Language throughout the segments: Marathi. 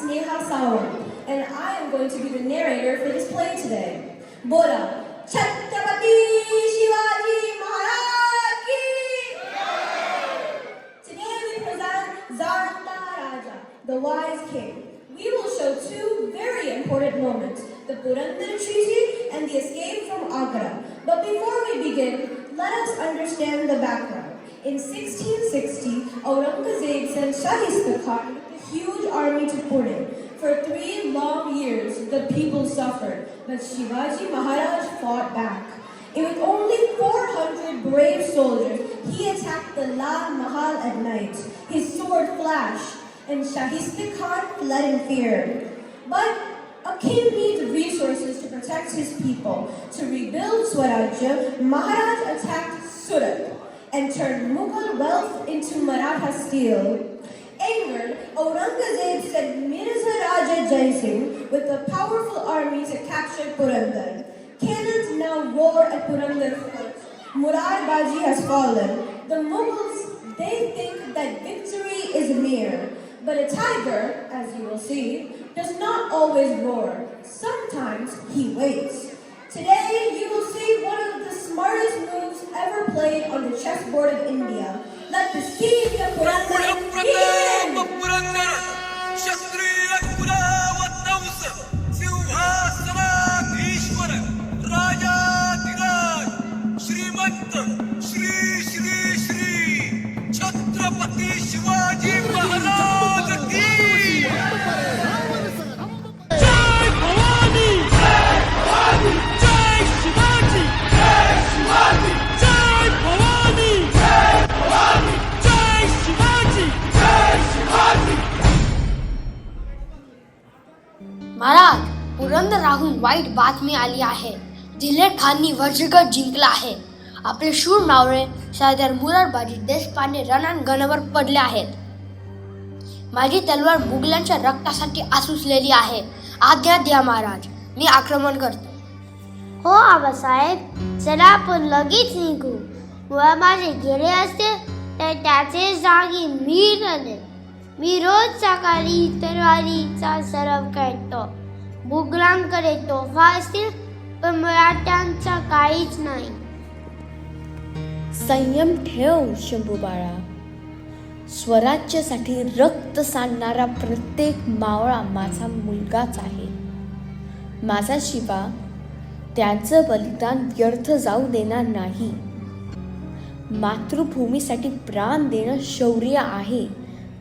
Sneha Sawant, and I am going to be the narrator for this play today. Bola, Chhatrapati Shivaji Maharaj Ki! Today we present Zarta Raja, the wise king. We will show two very important moments, the Purandar Treaty and the escape from Agra. But before we begin, let us understand the background. In 1660, Aurangzeb sent Shahista Khan with a huge army to Pune. For 3 long years, the people suffered, but Shivaji Maharaj fought back. With only 400 brave soldiers, he attacked the Lal Mahal at night. His sword flashed, and Shahista Khan fled in fear. But a king needs resources to protect his people. To rebuild Swarajya, Maharaj attacked Surat and turned Mughal wealth into Maratha steel. Angered, Aurangzeb sent Mirza Raja Jai Singh with a powerful army to capture Purandar. Cannons now roar at Purandar fort. Murad Baji has fallen. The Mughals, they think that victory is near. But a tiger, as you will see, does not always roar. Sometimes he waits. Today, you will see one of the smartest moves ever played on the chessboard of India. Let the siege of Purandar begin! Chhatrapati Shivaji Maharaj Ki! Jai Bhavani! Jai Bhavani! Jai Shivaji! Jai Shivaji! Jai Bhavani! Jai Bhavani! Jai Shivaji! Jai Shivaji! Maharaj, पुरंदराहून वाईट बातमी आली आहे. दिलेर खाननी वज्रगड जिंकला आहे. आपले शूर मावळे सरदार मुरारबाजी देशपांडे रणांगणावर पडले आहेत. माझी तलवार मुघलांच्या रक्तासाठी आसुसलेली आहे. आज्ञा द्या महाराज, मी आक्रमण करतो. हो आबासाहेब, चला आपण लगेच निघू. मुरारबाजी गेले असते तर त्याचे जागी मी रणे. मी रोज सकाळी तलवारीचा सराव करतो. मुघलांकडे तोफा असतील पण मराठ्यांचा काहीच नाही. संयम ठेव शंभू बाळा. स्वराज्यासाठी रक्त सांडणारा प्रत्येक मावळा माझा मुलगाच आहे. माझा शिवा त्याचं बलिदान व्यर्थ जाऊ देणार नाही. मातृभूमीसाठी प्राण देणं शौर्य आहे,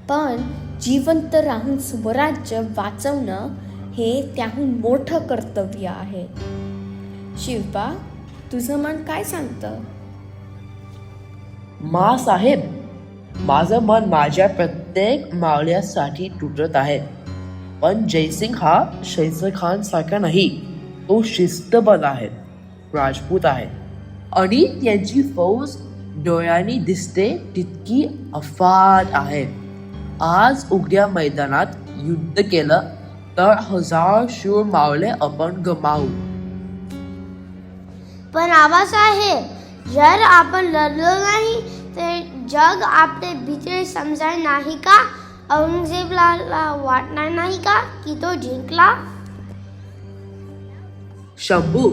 पण जिवंत राहून स्वराज्य वाचवणं हे त्याहून मोठं कर्तव्य आहे. शिवबा, तुझं मन काय सांगतं? मा साहेब, माझं मन माझ्या प्रत्येक मावळ्यासाठी तुटत आहे. पण जयसिंग हा शैसर खान सारखा नाही. तो शिस्तबद्ध आहे, राजपूत आहे आणि त्यांची फौज डोळ्यांनी दिसते तितकी अफाट आहे. आज उघड्या मैदानात युद्ध केलं तर 1000 शूर मावळे आपण गमावू. पण आबासाहेब, जर आपण लढलो नाही तर जग आपले भीती समजणार नाही का? औरंगजेबला वाटणार नाही का की तो जिंकला? शंभू,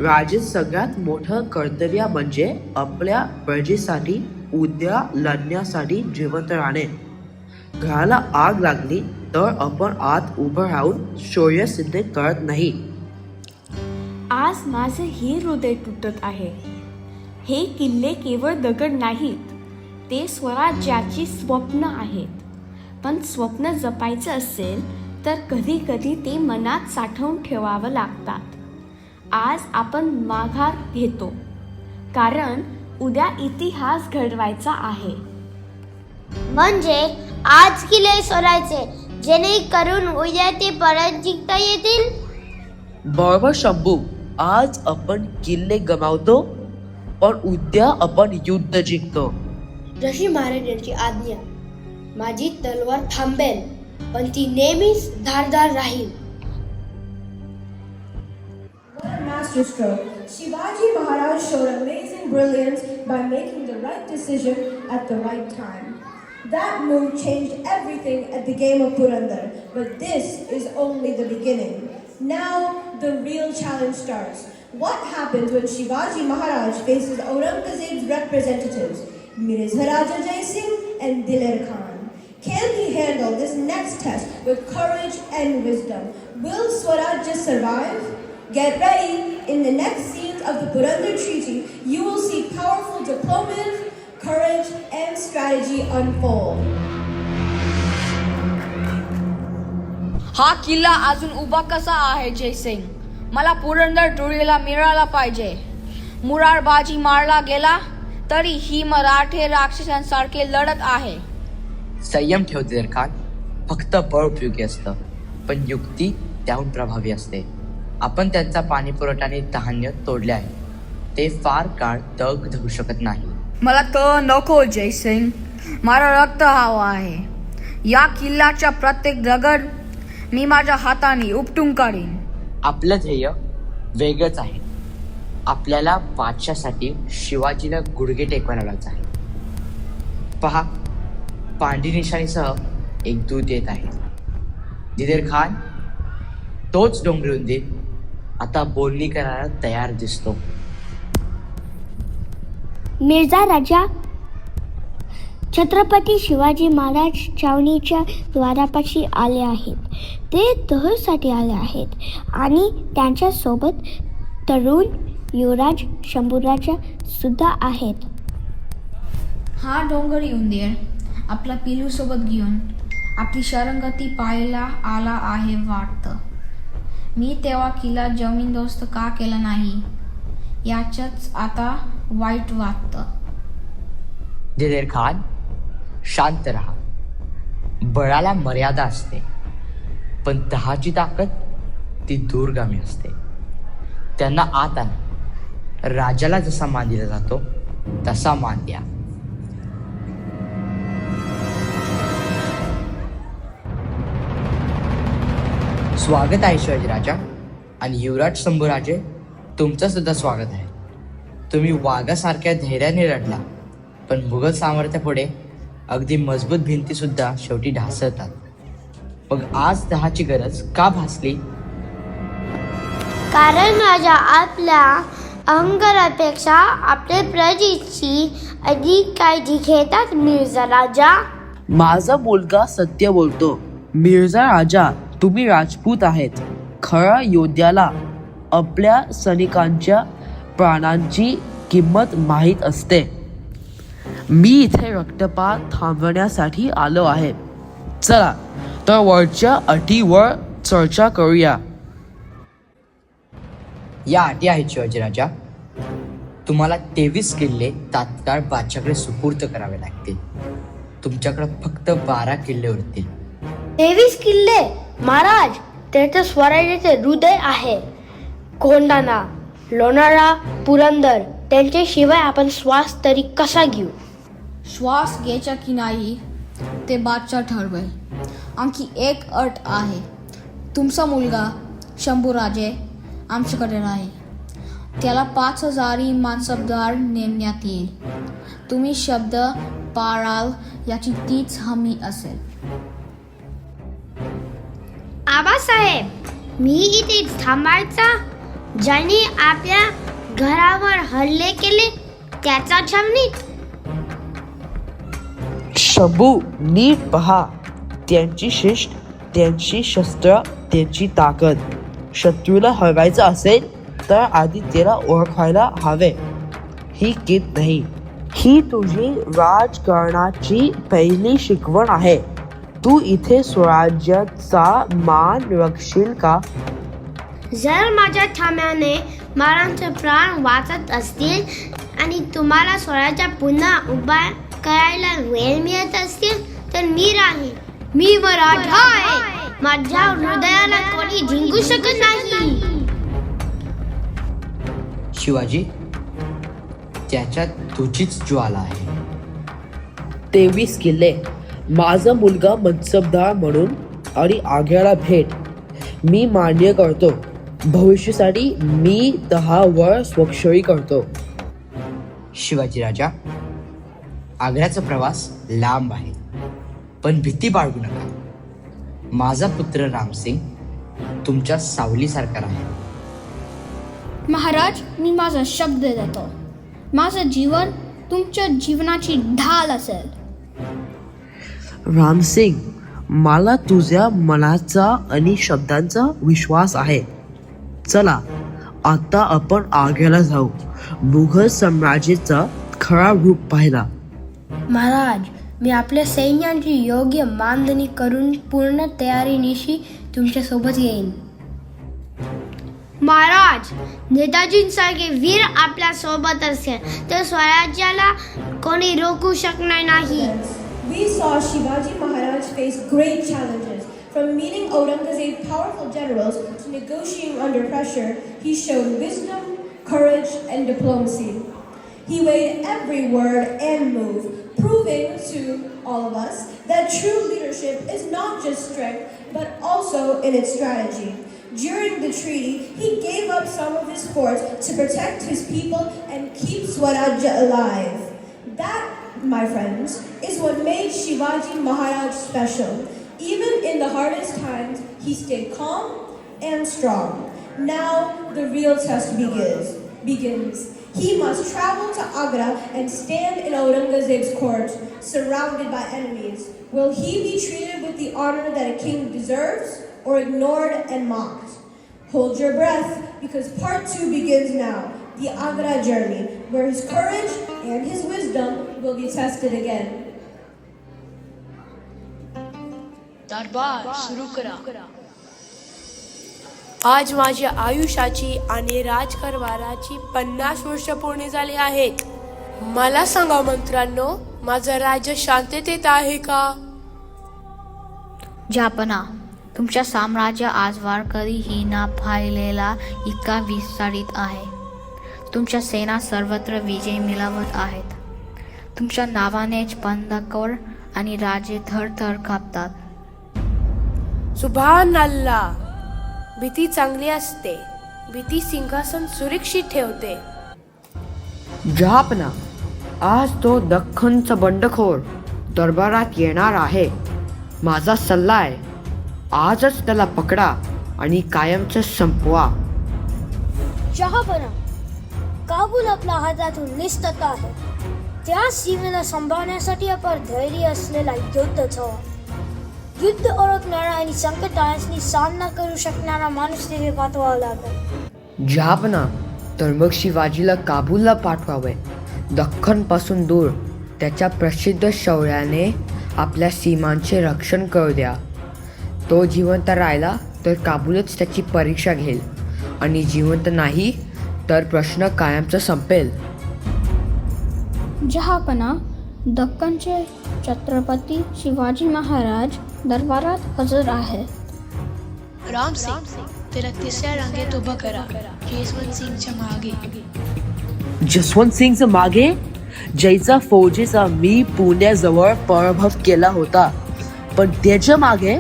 राजाचं सगळ्यात मोठं कर्तव्य म्हणजे आपल्या प्रजेसाठी उद्या लढण्यासाठी जिवंत राहणे. घराला आग लागली तर आपण आत उभं राहून शौर्य सिद्ध करत नाही. आज माझे हे हृदय तुटत आहे. हे किल्ले केवळ दगड नाहीत, ते स्वराज्याची स्वप्न आहेत. पण स्वप्न जपायचं असेल तर कधी कधी ते मनात साठवून ठेवावं लागतात. आज आपण माघार घेतो, कारण उद्या इतिहास घडवायचा आहे. म्हणजे आज किल्ले सोडायचे जेणेकरून उद्या ते परत जिंकता येतील. बरोबर शंभू, आज आपण किल्ले गमावतो पण उद्या आपण युद्ध जिंकतो. जशी महाराज यांची आज्ञा. माझी तलवार थांबेल पण ती नेहमीच धारदार राहील. What a masterstroke! Shivaji Maharaj showed amazing brilliance by making the right decision at the right time. That move changed everything at the game of Purandar. But this is only the beginning. Now the real challenge starts. What happens when Shivaji Maharaj faces Aurangzeb's representatives, Mirza Raja Jai Singh and Diler Khan? Can he handle this next test with courage and wisdom? Will Swarajya survive? Get ready! In the next scenes of the Purandar Treaty, you will see powerful diplomacy, courage, and strategy unfold. हा किल्ला अजून उभा कसा आहे जयसिंग? मला पुरंदर तुरीला मिळाला पाहिजे. मुरारबाजी मारला गेला तरी ही मराठे राक्षसांसारखे लढत आहे. संयम ठेव दिलेर खान. फक्त बळ उपयोगी असतं, पण युक्ती त्याहून प्रभावी असते. आपण त्यांचा पाणी पुरवठा आणि धान्य तोडले आहे. ते फार काळ तग धरू शकत नाही. मला तर नको जयसिंग. मला रक्त हवं आहे. या किल्ल्याच्या प्रत्येक दगड मी माझ्या हाताने उपटून काढीन. आपलं ध्येय वेगळंच आहे. आपल्याला बादशासाठी शिवाजीला गुडघे टेकवायला लावायचं आहे. पहा, पांढरी निशाणीसह एक दूत येत आहे. दिलेर खान, तोच डोंगरी उंदीर आता बोलणी करायला तयार दिसतो. मिर्झा राजा, छत्रपती शिवाजी महाराज छावणीच्या द्वारापाशी आले आहेत. ते तहसाठी आले आहेत आणि त्यांच्यासोबत तरुण युवराज शंभूराजा सुद्धा आहेत. हा डोंगरी उंदीर आपला पिलू सोबत घेऊन आपली शरणगती पाहायला आला आहे वाटतं. मी तेव्हा किल्ला जमीनदोस्त का केला नाही याचंच आता वाईट वाटतं. दिलेर खान, शांत राहा. बळाला मर्यादा असते, पण तहाची ताकद ती दूरगामी असते. त्यांना आत आणा. राजाला जसा मान दिला जातो तसा मान द्या. स्वागत आहे शिवाजी राजा आणि युवराज शंभूराजे. तुमचं सुद्धा स्वागत आहे. तुम्ही वाघासारख्या धैर्याने लढला, पण मुघल सामर्थ्यापुढे अगदी मजबूत भिंती सुद्धा शेवटी ढासळतात. मग आज दहाची गरज का भासली? कारण राजा आपल्या अंगरापेक्षा आपल्या प्रजेची अधिक काळजी घेतात. मिर्झा राजा, माझा मुलगा सत्य बोलतो. मिर्झा राजा, तुम्ही राजपूत आहेत. खऱ्या योद्ध्याला आपल्या सैनिकांच्या प्राणांची किंमत माहीत असते. मी इथे रक्तपात थांबवण्यासाठी आलो आहे. चला तर वरच्या अटीवर चर्चा करूया. या अटी आहेत शिवाजी राजा. तुम्हाला 23 किल्ले तात्काळ बादशाकडे सुपूर्द करावे लागतील. तुमच्याकडे फक्त 12 किल्ले उरतील. 23 किल्ले? महाराज, ते तर स्वराज्याचे हृदय आहे. कोंढाणा, लोणारा, पुरंदर, त्यांच्याशिवाय आपण श्वास तरी कसा घेऊ? श्वास घ्यायचा की नाही ते बादशाह ठरवेल. आणखी एक अट आहे. तुमचा मुलगा शंभूराजे आमच्याकडे राहील. त्याला 5000 मानसबदार नेमण्यात येईल. तुम्ही शब्द पाळाल याची तीच हमी असेल. आबासाहेब, मी इथे थांबायचा? ज्याने आपल्या घरावर हल्ले केले त्याचा छावणीत? शंभू, नीट पहा. त्यांची शिष्ट, त्यांची शस्त्र, त्यांची ताकद. शत्रूला हरवायचं असेल तर आधी त्याला ओळखायला हवे. ही गीत नाही, ही तुझी राजकारणाची पहिली शिकवण आहे. तू इथे स्वराज्याचा मान राखशील का? जर माझ्या ठाम्याने महाराजांचे प्राण वाचत असतील आणि तुम्हाला स्वराज्य पुन्हा उभा करायला वेळ मिळत असतील तर मी राहीन. मी मराठा आहे. माझ्या हृदयाला कोणी जिंकू शकत नाही. शिवाजी, त्याच्यात तुझीच ज्वाला आहे. 23 किल्ले, माझा मुलगा मनसबदार म्हणून आणि आग्र्याला भेट मी मान्य करतो. भविष्यासाठी मी 10 वर स्वाक्षरी करतो. शिवाजी राजा, आग्र्याचा प्रवास लांब आहे, पण भीती बाळगू नका. माझा पुत्र रामसिंग तुमच्या सावलीसारखा आहे. महाराज, मी माझा शब्द देतो. माझं जीवन तुमच्या जीवनाची ढाल असेल. रामसिंग, मला तुझ्या मनाचा आणि शब्दांचा विश्वास आहे. चला आता आपण आग्र्याला जाऊ, मुघल साम्राज्याचा खरा रूप पाहिला. महाराज, मी आपल्या सैन्याची योग्य बांधणी करून पूर्ण तयारीनिशी तुमच्या सोबत येईन. महाराज, नेताजींसारखे वीर आपल्या सोबत असेल तर स्वराज्याला कोणी रोखू शकणार नाही. We saw Shivaji Maharaj face great challenges. From meeting Aurangzeb's powerful generals to negotiating under pressure, he showed wisdom, courage, and diplomacy. He weighed every word and move, proving to all of us that true leadership is not just strength, but also in its strategy. During the treaty, he gave up some of his forts to protect his people and keep Swarajya alive. That, my friends, is what made Shivaji Maharaj special. Even in the hardest times, he stayed calm and strong. Now the real test begins. He must travel to Agra and stand in Aurangzeb's court, surrounded by enemies. Will he be treated with the honor that a king deserves, or ignored and mocked? Hold your breath, because part 2 begins now. The Agra journey, where his courage and his wisdom will be tested again. दरबार सुरू करा. आज माझ्या आयुष्याची आणि राजकारभाराची 50 वर्ष पूर्ण झाली आहेत. मला सांगा मंत्र्यांनो, माझं राज्य शांततेत आहे का? जहापना, तुमच्या साम्राज्य आजवर कधीही न पाहिलेला इतका विस्तारित आहे. तुमच्या सेना सर्वत्र विजय मिळवत आहेत. तुमच्या नावानेच बंदखोर आणि राजे थरथर कापतात. सुभान अल्लाह. भीती चांगली असते. भीती सिंहासन सुरक्षित ठेवते. जहापना, आज तो दख्खनचा बंडखोर दरबारात येणार आहे. माझा सल्ला आहे, आजच त्याला पकडा आणि कायमचं संपवा. जहापना, काबूल आपल्या हातातून निसटत आहे. त्या सीमेला सांभाळण्यासाठी आपण धैर्य असलेला योद्धाच हवा. युद्ध ओळखणारा आणि संकटांनी सामना करू शकणारा माणूस तिथे पाठवावा लागेल. जहापना, तर मग शिवाजीला काबूलला पाठवावे. दख्खनपासून दूर त्याच्या प्रसिद्ध शौर्याने आपल्या सीमांचे रक्षण करू द्या. तो जिवंत राहिला तर काबूलच त्याची परीक्षा घेईल, आणि जिवंत नाही तर प्रश्न कायमचा संपेल. जहापना, दख्खनचे छत्रपती शिवाजी महाराज दरबारात हजर आहेत. राम सिंग, त्याला तिसऱ्या रांगेत उभं करा, जसवंत सिंगच्या मागे. जसवंत सिंगच्या मागे? जयचा फौजेचा मी पुण्याजवळ पराभव केला होता, पण त्याच्या मागे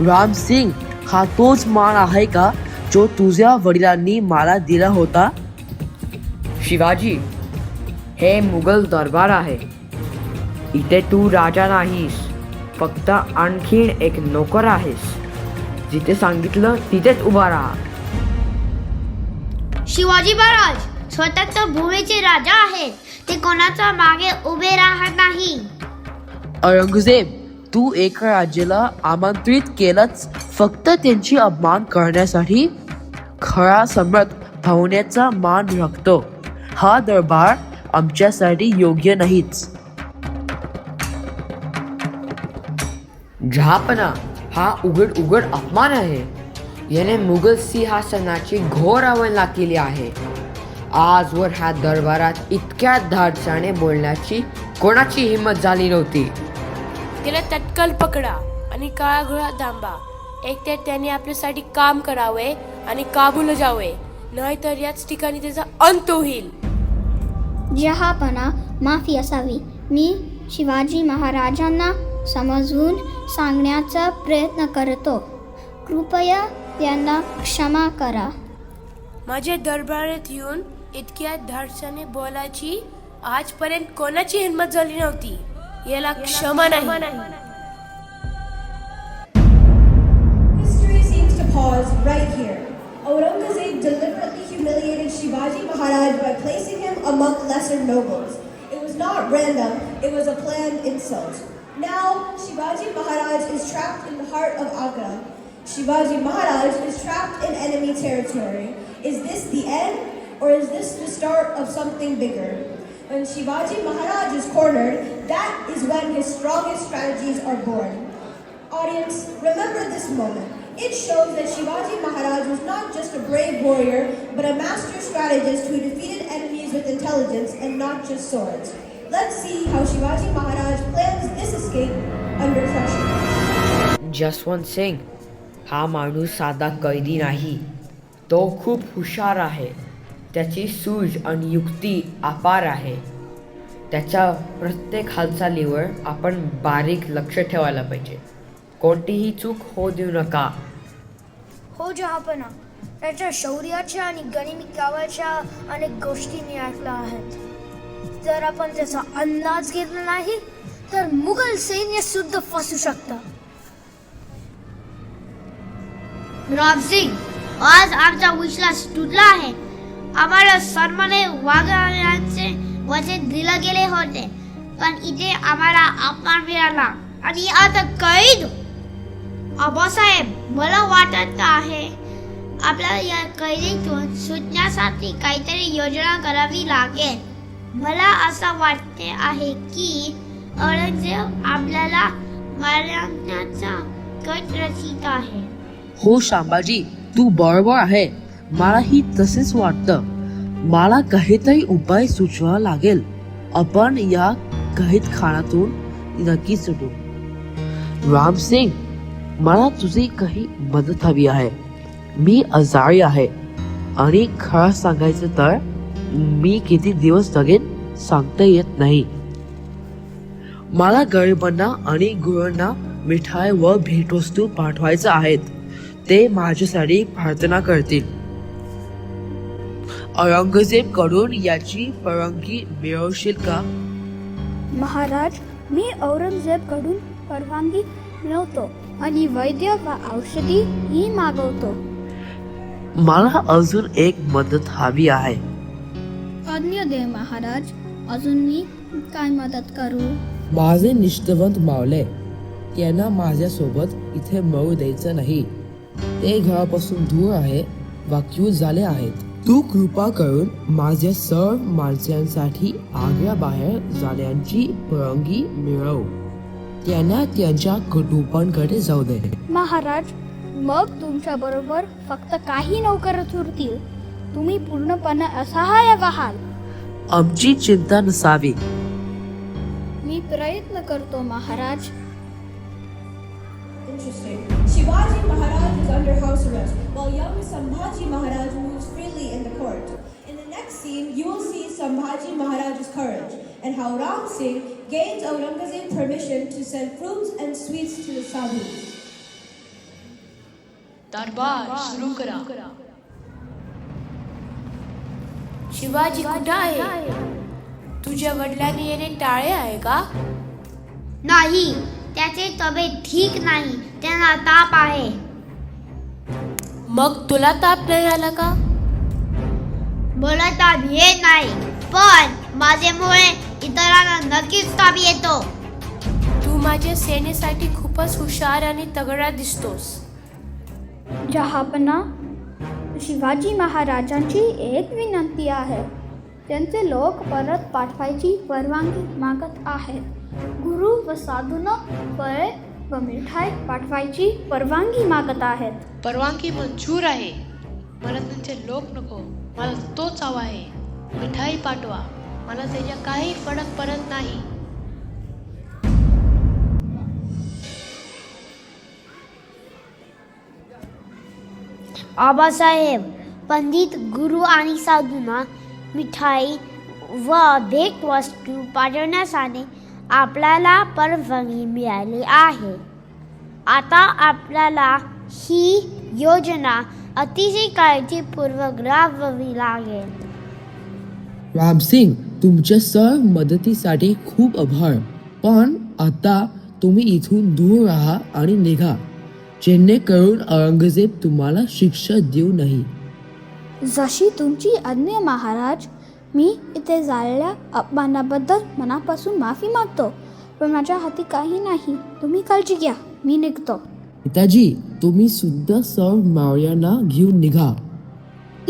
राम सिंग हा तोच मान आहे का जो तुझ्या वडिलांनी मला दिला होता? शिवाजी, हे मुघल दरबार आहे. इथे तू राजा नाहीस, फक्त आणखीन एक नोकर आहेस. जिथे सांगितलं तिथेच उभा राहा. शिवाजी महाराज स्वतंत्र भूमीचे राजा आहेत. ते कोणाच्या मागे उभे राहत नाही. औरंगजेब, तू एका राज्याला आमंत्रित केलंच फक्त त्यांची अपमान करण्यासाठी? खरा सम्राट पाहुण्याचा मान राखतो. हा दरबार आमच्यासाठी योग्य नाहीच. जहापना, हा उघड अपमान आहे. याने मुघल सिंहासनाची घोर अवहेलना केली आहे. आजवर ह्या दरबारात इतक्या धाडसाने बोलण्याची कोणाची हिंमत झाली नव्हती. त्याला तत्काळ पकडा आणि काळा घोडा थांबा. एक तर त्याने आपल्यासाठी काम करावे आणि काबूल जावे, नाहीतर याच ठिकाणी त्याचा अंत होईल. जहापना, माफी असावी. मी शिवाजी महाराजांना समजवून सांगण्याचा प्रयत्न करतो. कृपया त्यांना क्षमा करा. माझ्या दरबारात येऊन इतक्या धाडसाने बोलायची आजपर्यंत कोणाची हिंमत झाली नव्हती. याला क्षमा नाही. Maharaj by placing him among lesser nobles. It was not random, it was a planned insult. Now, Shivaji Maharaj is trapped in the heart of Agra. Shivaji Maharaj is trapped in enemy territory. Is this the end, or is this the start of something bigger? When Shivaji Maharaj is cornered, that is when his strongest strategies are born. Audience, remember this moment. It shows that Shivaji Maharaj was not just a brave warrior, but a master strategist who defeated enemies with intelligence and not just swords. Let's see how Shivaji Maharaj plans this escape under pressure. Jaswant Singh हा माणूस साधा कैदी नाही, तो खूप हुशार आहे. त्याची सूझ आणि युक्ती अपार आहे. त्याच्या प्रत्येक हालचालीवर आपण बारीक लक्ष ठेवायला पाहिजे. कोणतीही चूक होऊ देऊ नका. हो जहापना, त्याच्या शौर्याच्या आणि गनिमी कावाच्या अनेक गोष्टी मी ऐकल्या आहेत. जर आपण त्याचा अंदाज घेतला नाही तर मुघल सैन्य सुद्धा फसू शकतं. राम सिंग, आज आमचा विश्वास तुटला आहे. आम्हाला सर्वांनी वागण्याचे वचन दिले गेले होते, पण इथे आम्हाला अपमान मिळाला आणि आता कैद. आबासाहेब, मला वाटत आहे आपल्याला या कैदीतून सुटण्यासाठी काहीतरी योजना करावी लागेल. मला असं वाटते आहे की औरंगजेब आपल्याला मारण्याचा कट रचित आहे. हो शांबाजी, तू बरोबर आहे. मलाही तसेच वाटतं. मला काहीतरी उपाय सुचवावा लागेल. आपण या कैदखान्यातून नक्की सुटू. रामसिंग, मला तुझी काही मदत हवी आहे. मी आजारी आहे आणि खरं सांगायचं तर मी किती दिवस जगेन सांगता येत नाही. मला गरिबांना आणि गुरांना मिठाई व भेटवस्तू पाठवायच्या आहेत. ते माझ्यासाठी प्रार्थना करतील. औरंगजेब कडून याची परवानगी मिळवशील का? महाराज, मी औरंगजेबकडून परवानगी मिळवतो आणि वैद्य व औषधी ही मागवतो. मला अजून एक मदत हवी आहे. आज्ञा दे महाराज, अजून मी काय मदत करू? माझे निष्ठावंत मावले, त्यांना माझ्यासोबत इथे मरू द्यायचं नाही. ते घरापासून दूर आहे, वाक्यू झाले आहेत. तू कृपा करून माझ्या सर्व माणसांसाठी आग्रा बाहेर जाण्याची परवानगी मिळव. त्यांना त्यांच्या कुटुंबांकडे जाऊ दे. महाराज, मग तुमच्या बरोबर फक्त काही नौकरच उरतील. तुम्ही पूर्णपणे असहाय्य आहात. आमची चिंता नसावी. मी प्रयत्न करतो Maharaj. Interesting. Shivaji Maharaj is under house arrest, while young Sambhaji Maharaj moves freely in the court. In the next scene, you will see Sambhaji Maharaj's courage and how Ram Singh gains Aurangzeb's permission to send fruits and sweets to the sadhus. दरबार सुरू करा. शिवाजी कुठं आहे? तुझ्या वडिलांनी येणे टाळे आहे का? नाही, त्याचे तब्येत ठीक नाही. त्यांना ताप आहे. मग तुला ताप नाही आला का? मला ताप येत नाही, पण माझ्यामुळे इतरांना नक्कीच ताप येतो. तू माझ्या सेनेसाठी खूपच हुशार आणि तगडा दिसतोस. जहापना, शिवाजी महाराजांची एक विनंती आहे. त्यांचे लोक परत पाठवायची परवानगी मागत आहेत. गुरु व साधूंना फळे व मिठाई पाठवायची परवानगी मागत आहेत. परवानगी मंजूर आहे. मला त्यांचे लोक नको, मला तोच हवा आहे. मिठाई पाठवा, मला त्याच्या काही फरक पडत नाही. आबासाहेब, पंडित, गुरु आणि साधूंना मिठाई व भेटवस्तू पाठवण्यासाठी आपल्याला परवानगी मिळाली आहे. आता आपल्याला ही योजना अतिशय काळजीपूर्वक राबवावी लागेल. रामसिंग, तुमच्या सर्व मदतीसाठी खूप आभार. पण आता तुम्ही इथून दूर राहा आणि निघा, जेणेकरून औरंगजेब तुम्हाला शिक्षा देऊ नाही. जशी तुमची आज्ञा महाराज. मी इथे झालेल्या अपमानाबद्दल मनापासून माफी मागतो, पण माझ्या हाती काही नाही. तुम्ही काळजी घ्या, मी निघतो. पिताजी, तुम्ही सुद्धा सर्व मावळ्यांना घेऊन निघा.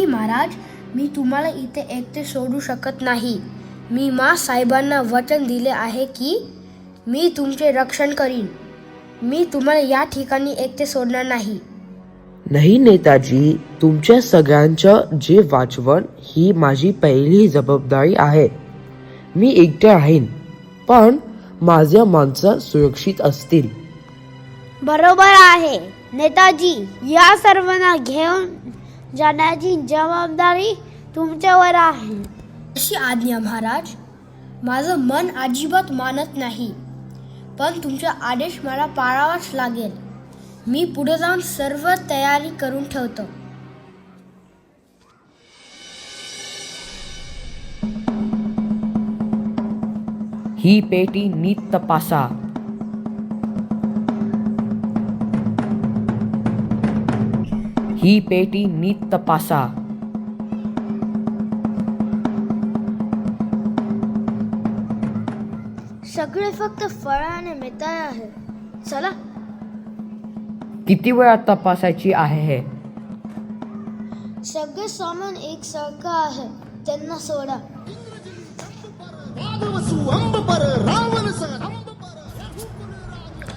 महाराज, मी तुम्हाला इथे एकटे सोडू शकत नाही. मी साहेबांना वचन दिले आहे की मी तुमचे रक्षण करीन. मी तुम्हाला या ठिकाणी एकटे सोडणार नाही. नाही नेताजी, तुमच्या सगळ्यांचं जे वाचवण ही माझी पहिली जबाबदारी आहे. मी एकटे राहीन, पण माझ्या माणसं सुरक्षित असतील. बरोबर आहे नेताजी. या सर्वांना घेऊन जाण्याची जबाबदारी तुमच्यावर आहे. अशी आज्ञा महाराज. माझं मन अजिबात मानत नाही, पण तुमचा आदेश मला पाळावाच लागेल. मी पुढे जाऊन सर्व तयारी करून ठेवतो. ही पेटी नीट तपासा. ही पेटी नीट तपासा. सगळे फक्त फळाने मिळाले आहे. चला. किती वेळा तपासायची आहे हे? सगळे सामान एकसारखं आहे, त्यांना सोडा.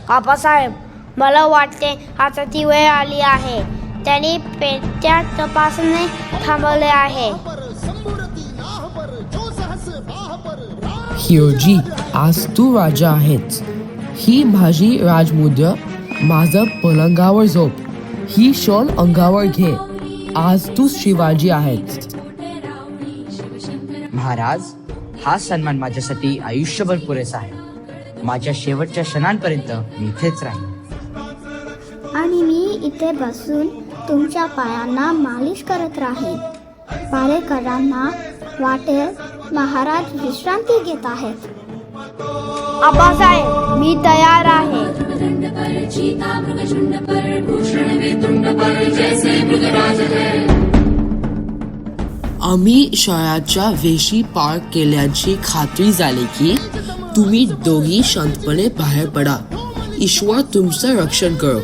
आबासाहेब, मला वाटते आता ती वेळ आली आहे. त्यांनी पेट्या तपासणे थांबवले आहे. हिरोजी, आज तू राजा आहेस. ही माझी राजमुद्रा. माझं पलंगावर झोप. ही शॉल अंगावर घे. आज तू शिवाजी आहेस. महाराज, हा सन्मान माझ्यासाठी आयुष्यभर पुरेसा आहे. माझ्या शेवटच्या क्षणांपर्यंत मी इथेच राहीन. आणि मी इथे बसून तुमच्या पायांना मालिश करत राहीन. पारेकरांना वाटेल महाराज विश्रांती घेत आहेत. आबासाहेब, मी तयार आहे. आम्ही शहराच्या वेशी पार केल्याची खात्री झाली की तुम्ही दोघी शांतपणे बाहेर पडा. ईश्वर तुमचं रक्षण करो.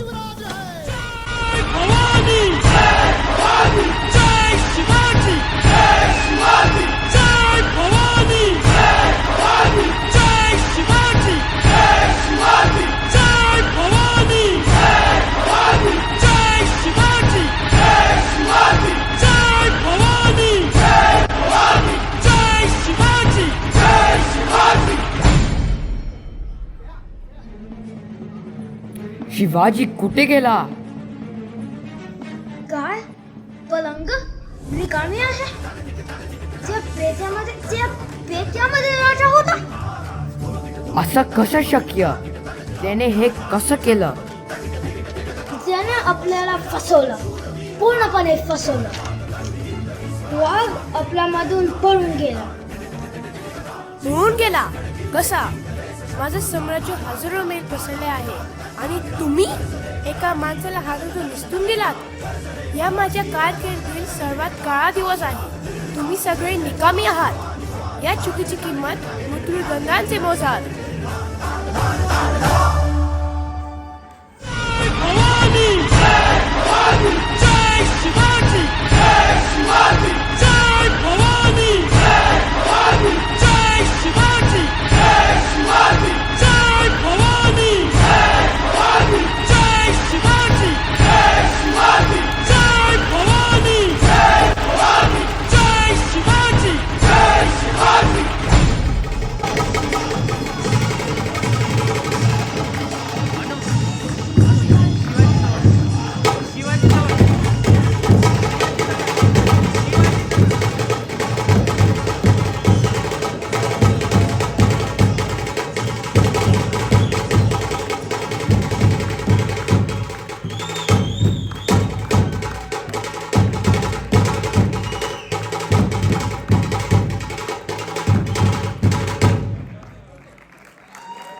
शिवाजी कुठे गेला? काय? पलंग रिकामी आहे. त्या पेट्यामध्ये राजा होता. असं कसं शक्य? त्याने हे कसं केलं? त्याने आपल्याला फसवलं, पूर्णपणे फसवलं. वाघ आपल्यामधून पळून गेला. पळून गेला? कसा? माझं साम्राज्य हजारो मैल पसरले आहे आणि तुम्ही एका माणसाला हातातून निसटून दिलात. या माझ्या कारकिर्दीतील सर्वात काळा दिवस आहे. तुम्ही सगळे निकामी आहात. या चुकीची किंमत मृत्यूदंडाचे मोजाल.